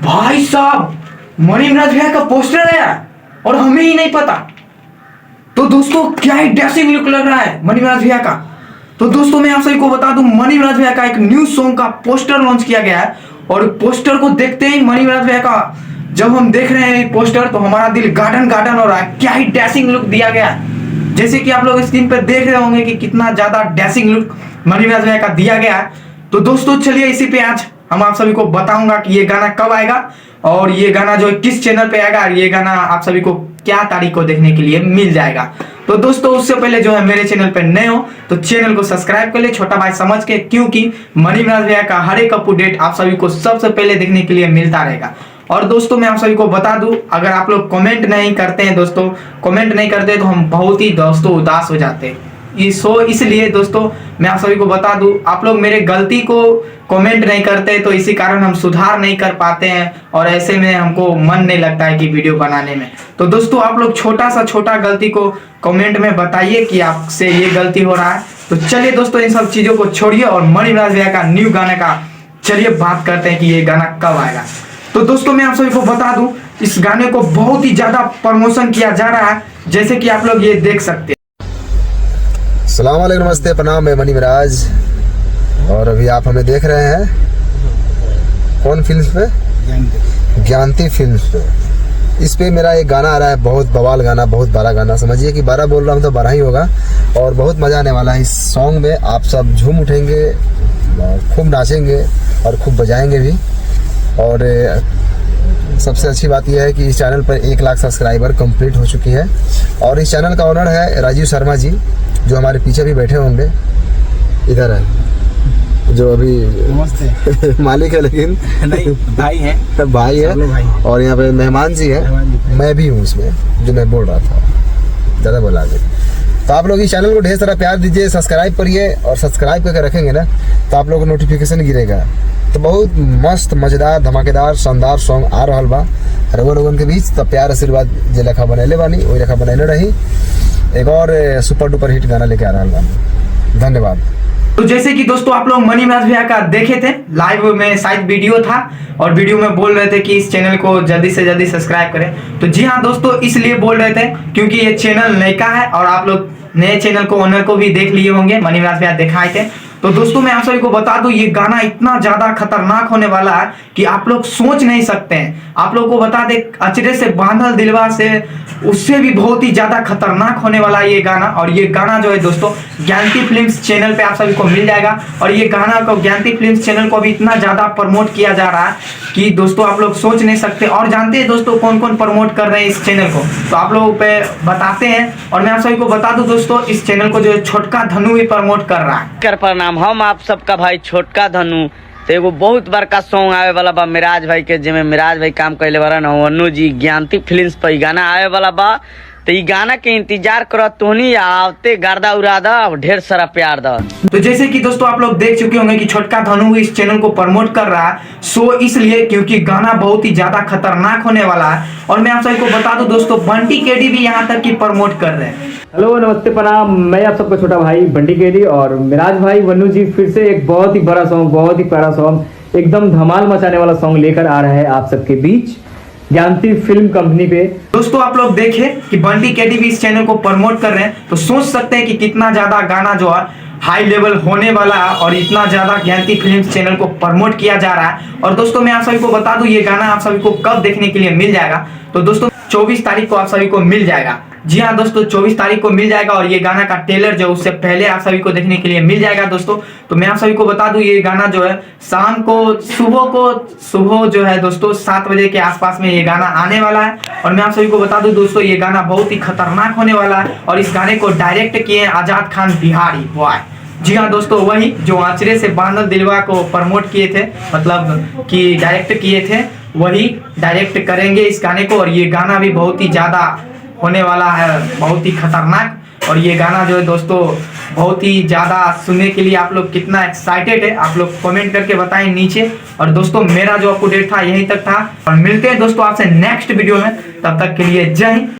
भाई साहब, मणिराज भैया का पोस्टर है और हमें ही नहीं पता। तो दोस्तों क्या ही डैशिंग लुक लग रहा है मणिराज भैया का। तो दोस्तों मैं आप सभी को बता दूं, मणिराज भैया का एक न्यू सॉन्ग का पोस्टर लॉन्च किया गया है और पोस्टर को देखते ही मणिराज भैया का जब हम देख रहे हैं पोस्टर तो हमारा दिल गार्डन गार्डन हो रहा है। क्या ही डैशिंग लुक दिया गया है, जैसे कि आप लोग स्क्रीन पर देख रहे होंगे कि कितना ज्यादा डैशिंग लुक मणिराज भैया का दिया गया है। तो दोस्तों चलिए इसी पे आज हम आप सभी को बताऊंगा कि ये गाना कब आएगा और ये गाना जो किस चैनल पे आएगा और ये गाना आप सभी को क्या तारीख को देखने के लिए मिल जाएगा। तो दोस्तों उससे पहले जो है मेरे चैनल पे नए हो तो चैनल को सब्सक्राइब कर ले छोटा भाई समझ के, क्योंकि मणिराज भैया का हर एक अपडेट आप सभी को सबसे पहले देखने के लिए मिलता रहेगा। और दोस्तों मैं आप सभी को बता दूं, अगर आप लोग कमेंट नहीं करते हैं दोस्तों, कमेंट नहीं करते तो हम बहुत ही दोस्तों उदास हो जाते हैं। इसलिए दोस्तों मैं आप सभी को बता दूं, आप लोग मेरे गलती को कमेंट नहीं करते तो इसी कारण हम सुधार नहीं कर पाते हैं और ऐसे में हमको मन नहीं लगता है कि वीडियो बनाने में। तो दोस्तों आप लोग छोटा गलती को कमेंट में बताइए कि आपसे ये गलती हो रहा है। तो चलिए दोस्तों इन सब चीजों को छोड़िए और मणिराज भैया का न्यू गाने का चलिए बात करते हैं कि ये गाना कब आएगा। तो दोस्तों मैं आप सभी को बता दूं, इस गाने को बहुत ही ज्यादा प्रमोशन किया जा रहा है, जैसे कि आप लोग ये देख सकते हैं। अस्सलाम वालेकुम, नमस्ते, प्रणाम, मैं मणिराज और अभी आप हमें देख रहे हैं कौन फिल्म पे? ज्ञानती फिल्म पे। इस पे मेरा एक गाना आ रहा है, बहुत बवाल गाना, बहुत बड़ा गाना, समझिए कि 12 बोल रहा हूँ तो 12 ही होगा और बहुत मजा आने वाला है। इस सॉन्ग में आप सब झूम उठेंगे, खूब नाचेंगे और खूब बजाएंगे भी। और सबसे अच्छी बात यह है कि इस चैनल पर 1 लाख सब्सक्राइबर कंप्लीट हो चुकी है और इस चैनल का ओनर है राजीव शर्मा जी, जो हमारे पीछे भी बैठे होंगे, इधर है जो अभी मालिक है, लेकिन नहीं भाई है, भाई है और यहाँ पे मेहमान जी है, मैं भी हूँ उसमें जो मैं बोल रहा था, ज़्यादा बोला आगे। तो आप लोग इस चैनल को ढेर सारा प्यार दीजिए, सब्सक्राइब करिए और सब्सक्राइब करके रखेंगे ना तो आप लोगों को नोटिफिकेशन गिरेगा। तो बहुत मस्त मजेदार धमाकेदार शानदार सॉन्ग आ रहा बा रघुवर लोगन के बीच। तो प्यार आशीर्वाद जे लेखा बनैले बानी वही लेखा बनैले रही। एक और सुपर डुपर हिट गाना लेके आ रहा बानी। धन्यवाद। तो जैसे कि दोस्तों आप लोग मणिराज भैया का देखे थे लाइव में, शायद वीडियो था और वीडियो में बोल रहे थे कि इस चैनल को जल्दी से जल्दी सब्सक्राइब करें। तो जी हाँ दोस्तों, इसलिए बोल रहे थे क्योंकि ये चैनल नया का है और आप लोग नए चैनल को ओनर को भी देख लिए होंगे, मणिराज भैया दिखाए थे। तो दोस्तों मैं आप सभी को बता दूं, ये गाना इतना ज्यादा खतरनाक होने वाला है कि आप लोग सोच नहीं सकते हैं। आप लोगों को बता दे, अचरे से बांधल दिलवा से उससे भी बहुत ही ज्यादा खतरनाक होने वाला है ये गाना। और ये गाना जो है दोस्तों ज्ञानती फिल्म्स चैनल पे आप सभी को मिल जाएगा और ये गाना को ज्ञानती फिल्म्स चैनल को भी इतना ज्यादा प्रमोट किया जा रहा है कि दोस्तों आप लोग सोच नहीं सकते। और जानते हैं दोस्तों कौन कौन प्रमोट कर रहे हैं इस चैनल को, तो आप लोगों पे बताते हैं। और मैं आप सभी को बता दूं दोस्तों, इस चैनल को जो है छोटका धनु भी प्रमोट कर रहा है। हम आप सबका भाई छोटका धनु। तो एगो बहुत बड़का सॉन्ग आवे वाला बा मिराज भाई के, जिसमें मिराज भाई काम कैले बारा न वनु जी ज्ञानती फिल्म्स पर गाना आवे वाला बा। तो ये गाना के इंतजार करो तोहनी, आवते गर्दा उरादा और ढेर सारा प्यार दा। तो जैसे कि दोस्तों आप लोग देख चुके होंगे कि छोटका धनु इस चैनल को प्रमोट कर रहा है, सो इसलिए क्योंकि गाना बहुत ही ज्यादा खतरनाक होने वाला है। और मैं आप सभी को बता दूं दोस्तों, बंटी केडी भी यहाँ तक की प्रमोट कर रहे हैं। हेलो नमस्ते प्रणाम, मैं आप सबका छोटा भाई बंटी केडी और मिराज भाई वन्नू जी फिर से एक बहुत ही बड़ा सॉन्ग, बहुत ही प्यारा सॉन्ग, एकदम धमाल मचाने वाला सॉन्ग लेकर आ रहा है आप सबके बीच ज्ञानती फिल्म कंपनी पे। दोस्तों आप लोग देखे कि बंटी केडी भी इस चैनल को प्रमोट कर रहे हैं, तो सोच सकते हैं कि कितना ज्यादा गाना जो है हाई लेवल होने वाला है और इतना ज्यादा ज्ञानती फिल्म्स चैनल को प्रमोट किया जा रहा है। और दोस्तों मैं आप सभी को बता दूं, ये गाना आप सभी को कब देखने के लिए मिल जाएगा, तो दोस्तों 24 तारीख को आप सभी को मिल जाएगा। जी हाँ दोस्तों 24 तारीख को मिल जाएगा और ये गाना का ट्रेलर जो उससे पहले आप सभी को देखने के लिए मिल जाएगा दोस्तों। तो मैं आप सभी को बता दूं, ये गाना जो है शाम को सुबह जो है दोस्तों 7 बजे के आसपास में ये गाना आने वाला है। और मैं आप सभी को बता दूं दोस्तों, ये गाना बहुत ही खतरनाक होने वाला है और इस गाने को डायरेक्ट किए आजाद खान बिहारी बॉय। जी हाँ दोस्तों, वही जो आचरे से बांधल दिलवा को प्रमोट किए थे, मतलब कि डायरेक्ट किए थे, वही डायरेक्ट करेंगे इस गाने को। और ये गाना भी बहुत ही ज्यादा होने वाला है, बहुत ही खतरनाक। और ये गाना जो है दोस्तों बहुत ही ज्यादा सुनने के लिए आप लोग कितना एक्साइटेड है, आप लोग कमेंट करके बताएं नीचे। और दोस्तों मेरा जो अपडेट था यहीं तक था और मिलते हैं दोस्तों आपसे नेक्स्ट वीडियो में, तब तक के लिए जय हिंद।